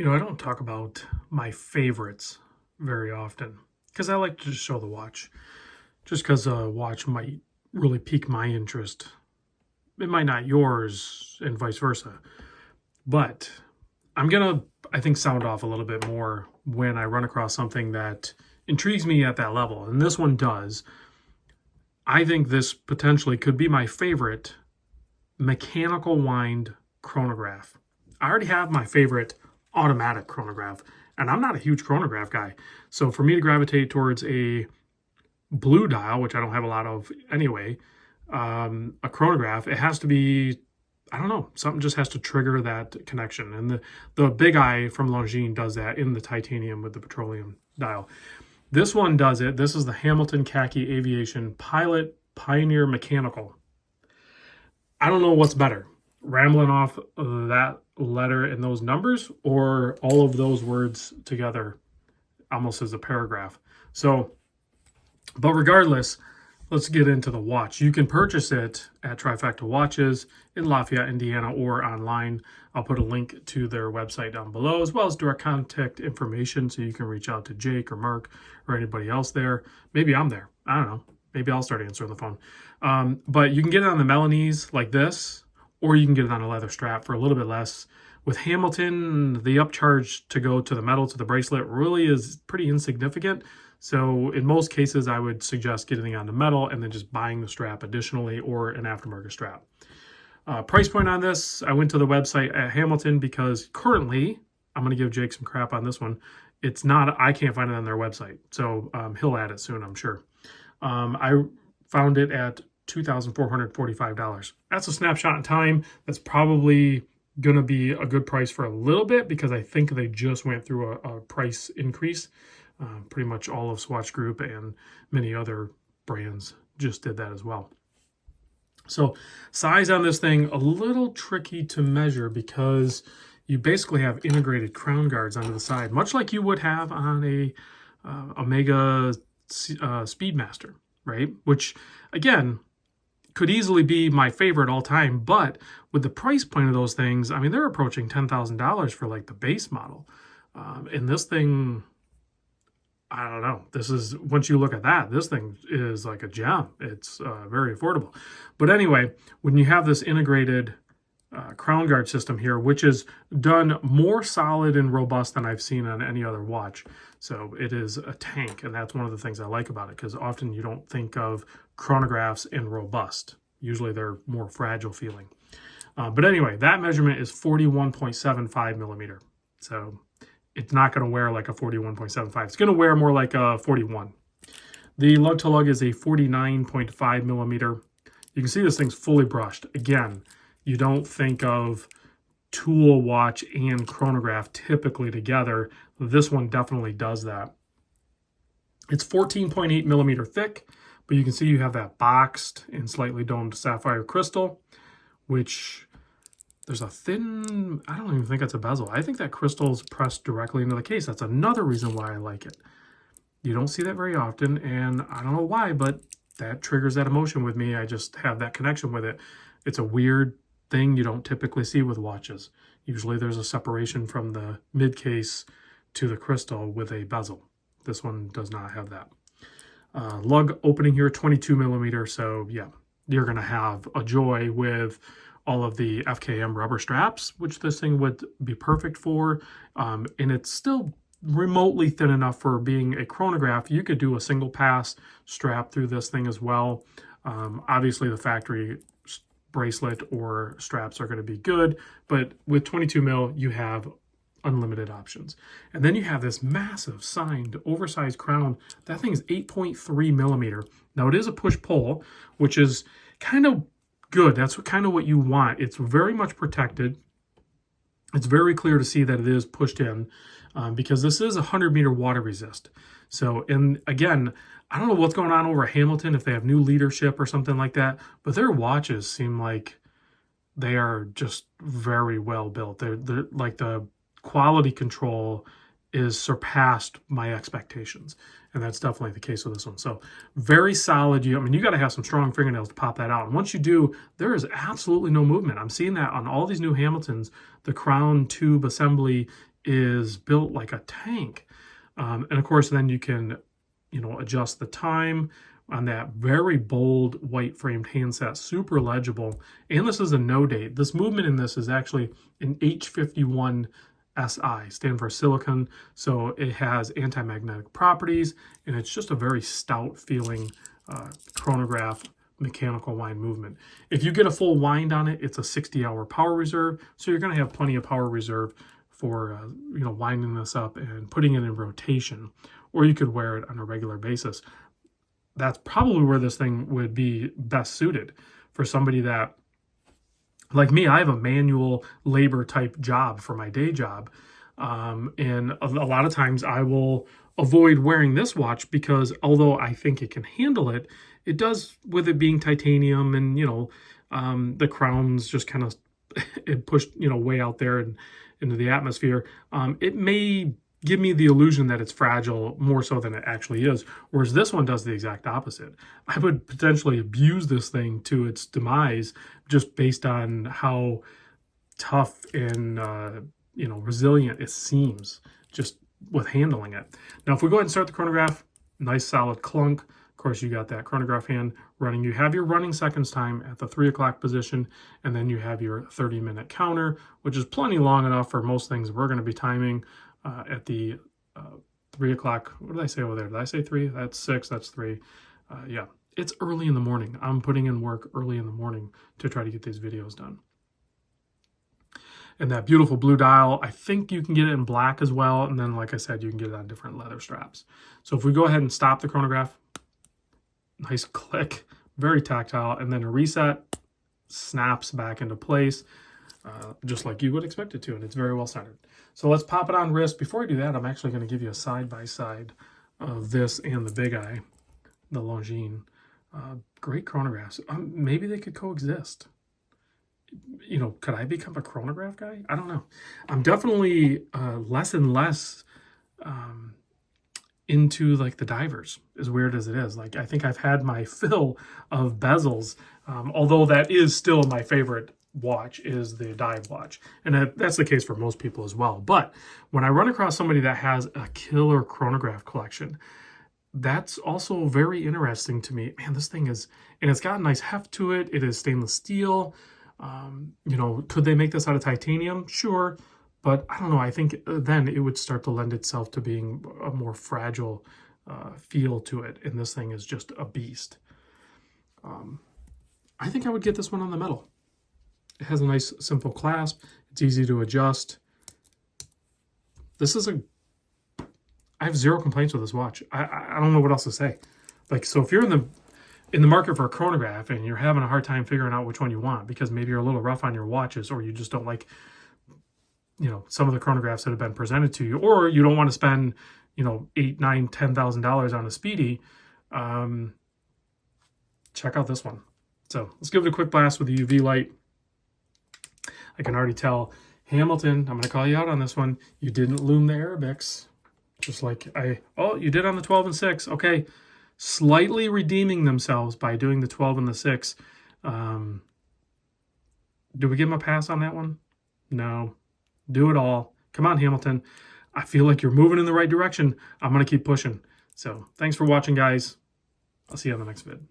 I don't talk about my favorites very often because I like to just show the watch. Just because a watch might really pique my interest, it might not yours, and vice versa. But I'm gonna, I think, sound off a little bit more when I run across something that intrigues me at that level, and this one does. I think this potentially could be my favorite mechanical wind chronograph. I already have my favorite automatic chronograph, and I'm not a huge chronograph guy. So for me to gravitate towards a blue dial, which I don't have a lot of anyway, a chronograph, it has to be, I don't know, something just has to trigger that connection. And the Big Eye from Longines does that in the titanium with the petroleum dial. This one does it. This is the Hamilton Khaki Aviation Pilot Pioneer Mechanical. I don't know what's better, rambling off that letter and those numbers, or all of those words together almost as a paragraph. So, but regardless, let's get into the watch. You can purchase it at Trifecta Watches in Lafayette, Indiana, or online. I'll put a link to their website down below, as well as direct contact information, so you can reach out to Jake or Mark or anybody else there. Maybe I'm there. I don't know. Maybe I'll start answering the phone. But you can get it on the Milanese like this, or you can get it on a leather strap for a little bit less. With Hamilton, the upcharge to go to the metal, to the bracelet, really is pretty insignificant. So in most cases, I would suggest getting on the metal and then just buying the strap additionally, or an aftermarket strap. Price point on this, I went to the website at Hamilton because currently, I'm going to give Jake some crap on this one. It's not, I can't find it on their website. So he'll add it soon, I'm sure. I found it at $2,445. That's a snapshot in time. That's probably going to be a good price for a little bit, because I think they just went through a price increase. Pretty much all of Swatch Group and many other brands just did that as well. So size on this thing, a little tricky to measure, because you basically have integrated crown guards onto the side, much like you would have on a Omega Speedmaster, right? Which, again, could easily be my favorite all time, but with the price point of those things, I mean, they're approaching $10,000 for like the base model. And this thing, I don't know. This is, once you look at that, this thing is like a gem. It's very affordable. But anyway, when you have this integrated crown guard system here, which is done more solid and robust than I've seen on any other watch. So it is a tank, and that's one of the things I like about it, because often you don't think of chronographs in robust. Usually they're more fragile feeling. But anyway, that measurement is 41.75 millimeter. So it's not going to wear like a 41.75. It's going to wear more like a 41. The lug to lug is a 49.5 millimeter. You can see this thing's fully brushed. Again, you don't think of tool watch and chronograph typically together. This one definitely does that. It's 14.8 millimeter thick, but you can see you have that boxed and slightly domed sapphire crystal, which there's a thin, I don't even think it's a bezel. I think that crystal is pressed directly into the case. That's another reason why I like it. You don't see that very often, and I don't know why, but that triggers that emotion with me. I just have that connection with it. It's a weird thing you don't typically see with watches. Usually there's a separation from the mid case to the crystal with a bezel. This one does not have that. Lug opening here, 22 millimeter. So yeah, you're going to have a joy with all of the FKM rubber straps, which this thing would be perfect for. And it's still remotely thin enough for being a chronograph. You could do a single pass strap through this thing as well. Obviously the factory bracelet or straps are going to be good, but with 22 mil, you have unlimited options. And then you have this massive signed oversized crown. That thing is 8.3 millimeter. Now it is a push-pull, which is kind of good. That's kind of what you want. It's very much protected. It's very clear to see that it is pushed in, because this is 100-meter water resist. So, and again, I don't know what's going on over at Hamilton, if they have new leadership or something like that, but their watches seem like they are just very well built. They're like, the quality control is surpassed my expectations. And that's definitely the case with this one. So very solid. I mean, you got to have some strong fingernails to pop that out. And once you do, there is absolutely no movement. I'm seeing that on all these new Hamiltons. The crown tube assembly is built like a tank. And of course, then you can, adjust the time on that very bold white framed handset, super legible. And this is a no date. This movement in this is actually an H51 SI, stand for silicon. So it has anti-magnetic properties, and it's just a very stout feeling chronograph mechanical wind movement. If you get a full wind on it, it's a 60-hour power reserve. So you're going to have plenty of power reserve for winding this up and putting it in rotation, or you could wear it on a regular basis. That's probably where this thing would be best suited for somebody that, like me, I have a manual labor type job for my day job. And a lot of times I will avoid wearing this watch because although I think it can handle it, it does, with it being titanium and, the crown's just kind of it pushed, way out there and into the atmosphere. It may give me the illusion that it's fragile more so than it actually is, whereas this one does the exact opposite. I would potentially abuse this thing to its demise just based on how tough and resilient it seems just with handling it. Now, if we go ahead and start the chronograph, nice solid clunk. Of course, you got that chronograph hand running. You have your running seconds time at the 3 o'clock position, and then you have your 30-minute counter, which is plenty long enough for most things we're going to be timing at the 3 o'clock. What did I say over there? Did I say 3? That's 6. That's 3. Yeah, it's early in the morning. I'm putting in work early in the morning to try to get these videos done. And that beautiful blue dial, I think you can get it in black as well. And then, like I said, you can get it on different leather straps. So if we go ahead and stop the chronograph, nice click, very tactile, and then a reset, snaps back into place, just like you would expect it to, and it's very well centered. So let's pop it on wrist. Before I do that, I'm actually going to give you a side-by-side of this and the Big Eye, the Longines. Great chronographs. Maybe they could coexist. Could I become a chronograph guy? I don't know. I'm definitely less and less into like the divers, as weird as it is. Like, I think I've had my fill of bezels, although that is still my favorite watch, is the dive watch. And that's the case for most people as well. But when I run across somebody that has a killer chronograph collection, that's also very interesting to me. Man, this thing is, and it's got a nice heft to it. It is stainless steel. Could they make this out of titanium? Sure. But I don't know. I think then it would start to lend itself to being a more fragile feel to it. And this thing is just a beast. I think I would get this one on the metal. It has a nice, simple clasp. It's easy to adjust. I have zero complaints with this watch. I don't know what else to say. Like, so if you're in the market for a chronograph and you're having a hard time figuring out which one you want because maybe you're a little rough on your watches, or you just don't like, some of the chronographs that have been presented to you, or you don't want to spend, $8,000, $9,000, $10,000 on a Speedy, check out this one. So let's give it a quick blast with the UV light. I can already tell, Hamilton, I'm going to call you out on this one. You didn't lume the Arabics, just like you did on the 12 and 6. Okay, slightly redeeming themselves by doing the 12 and the 6. Do we give him a pass on that one? No. Do it all. Come on, Hamilton. I feel like you're moving in the right direction. I'm going to keep pushing. So thanks for watching, guys. I'll see you on the next vid.